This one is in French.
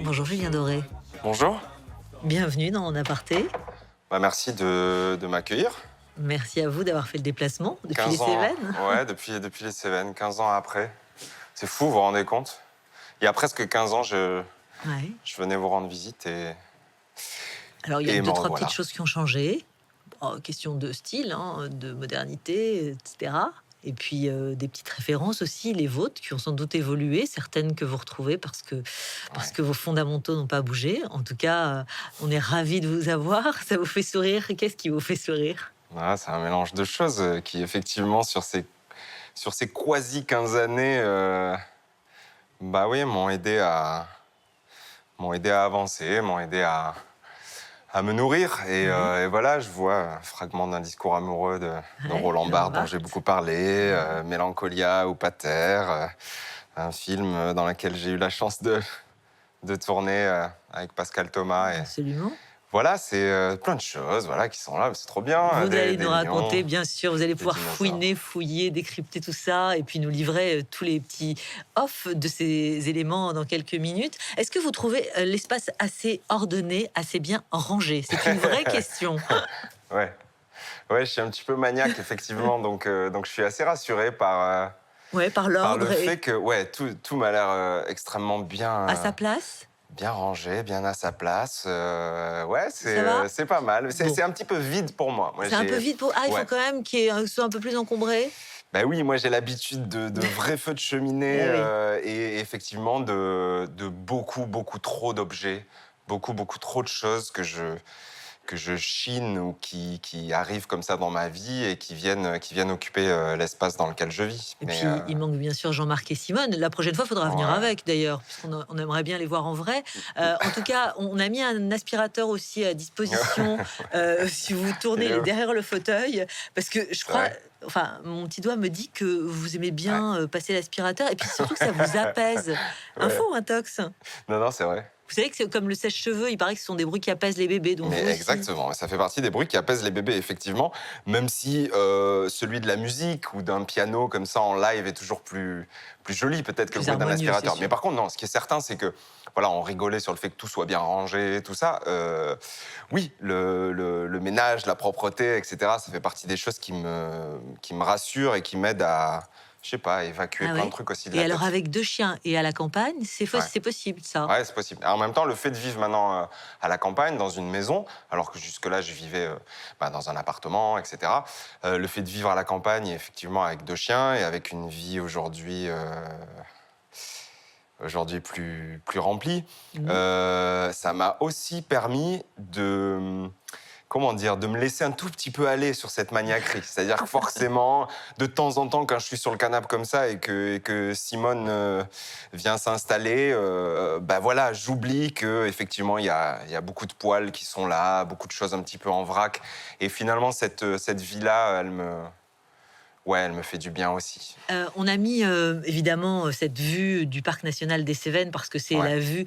Bonjour Julien Doré, Bonjour. bienvenue dans Mon Aparté. Merci de m'accueillir. Merci à vous d'avoir fait le déplacement depuis les 15 ans, Cévennes. ouais, depuis les Cévennes, 15 ans après. C'est fou, vous vous rendez compte? Il y a presque 15 ans, Ouais. je venais vous rendre visite Alors il y a et me deux, trois petites revoilà. choses qui ont changé. Oh, question de style, hein, de modernité, etc. Et puis des petites références aussi, les vôtres, qui ont sans doute évolué, certaines que vous retrouvez parce Ouais. que vos fondamentaux n'ont pas bougé. En tout cas, on est ravis de vous avoir. Ça vous fait sourire. Qu'est-ce qui vous fait sourire? Voilà, c'est un mélange de choses qui, effectivement, sur ces quasi 15 années, bah oui, m'ont aidé à avancer, m'ont aidé à me nourrir. Ouais. Et voilà, je vois un fragment d'un discours amoureux de Ouais, Roland Roland Barthes, dont j'ai beaucoup Barthes. parlé, Ouais. Mélancolia ou Pater, un film dans lequel j'ai eu la chance de tourner avec Pascal Thomas. Et Absolument. voilà, c'est plein de choses voilà, qui sont là, c'est trop bien. Vous Des, allez des nous lions, raconter, bien sûr, vous allez des pouvoir dinosaures. fouiller, décrypter tout ça et puis nous livrer tous les petits off de ces éléments dans quelques minutes. Est-ce que vous trouvez l'espace assez ordonné, assez bien rangé? C'est une vraie question. Ouais. Ouais, je suis un petit peu maniaque, effectivement, donc je suis assez rassuré Ouais, par par le l'ordre fait et que ouais, tout m'a l'air extrêmement à bien. sa place. Bien rangé, bien à sa place. Ouais, Ça va? c'est pas mal. C'est Bon, c'est un petit peu vide pour moi. Moi, c'est un peu vite pour... Ah, il faut ouais. quand même qu'il y ait soit un peu plus encombré. Bah oui, moi, j'ai l'habitude de vrais feux de cheminée Eh oui. et effectivement de beaucoup, beaucoup trop d'objets, beaucoup, beaucoup trop de choses que je chine ou qui arrivent comme ça dans ma vie et qui viennent occuper l'espace dans lequel je vis. Et Mais puis, il manque bien sûr Jean-Marc et Simone. La prochaine fois, il faudra venir ouais. avec, d'ailleurs, puisqu'on aimerait bien les voir en vrai. En tout cas, on a mis un aspirateur aussi à disposition, si vous Il tournez est où? derrière le fauteuil, parce que je crois... Ouais, Enfin, mon petit doigt me dit que vous aimez ouais, bien passer l'aspirateur, et puis surtout que ça vous apaise. Info ouais. ou intox? Non, non, c'est vrai. Vous savez que c'est comme le sèche-cheveux, il paraît que ce sont des bruits qui apaisent les bébés, donc Mais vous aussi. exactement, ça fait partie des bruits qui apaisent les bébés, effectivement, même si celui de la musique ou d'un piano comme ça en live est toujours plus joli peut-être que le Plus bruit d'un harmonieux, c'est aspirateur. Mais sûr. par contre, non, ce qui est certain, c'est que, voilà, on rigolait sur le fait que tout soit bien rangé, tout ça. Oui, le ménage, la propreté, etc., ça fait partie des choses qui me rassurent et qui m'aident à, je sais pas, à évacuer Ah plein de ouais. trucs aussi de Et la alors, tête. avec deux chiens et à la campagne, Ouais. c'est possible, ça. Ouais, c'est possible. En même temps, le fait de vivre maintenant à la campagne, dans une maison, alors que jusque-là, je vivais dans un appartement, etc. Le fait de vivre à la campagne, effectivement, avec deux chiens et avec une vie aujourd'hui plus remplie, Mhm. ça m'a aussi permis comment dire, de me laisser un tout petit peu aller sur cette maniaquerie. C'est-à-dire que forcément, de temps en temps, quand je suis sur le canapé comme ça et que Simone vient s'installer, bah voilà, j'oublie que effectivement il y a beaucoup de poils qui sont là, beaucoup de choses un petit peu en vrac. Et finalement, cette vie-là, elle me fait du bien aussi. On a mis évidemment cette vue du parc national des Cévennes parce que c'est Ouais. la vue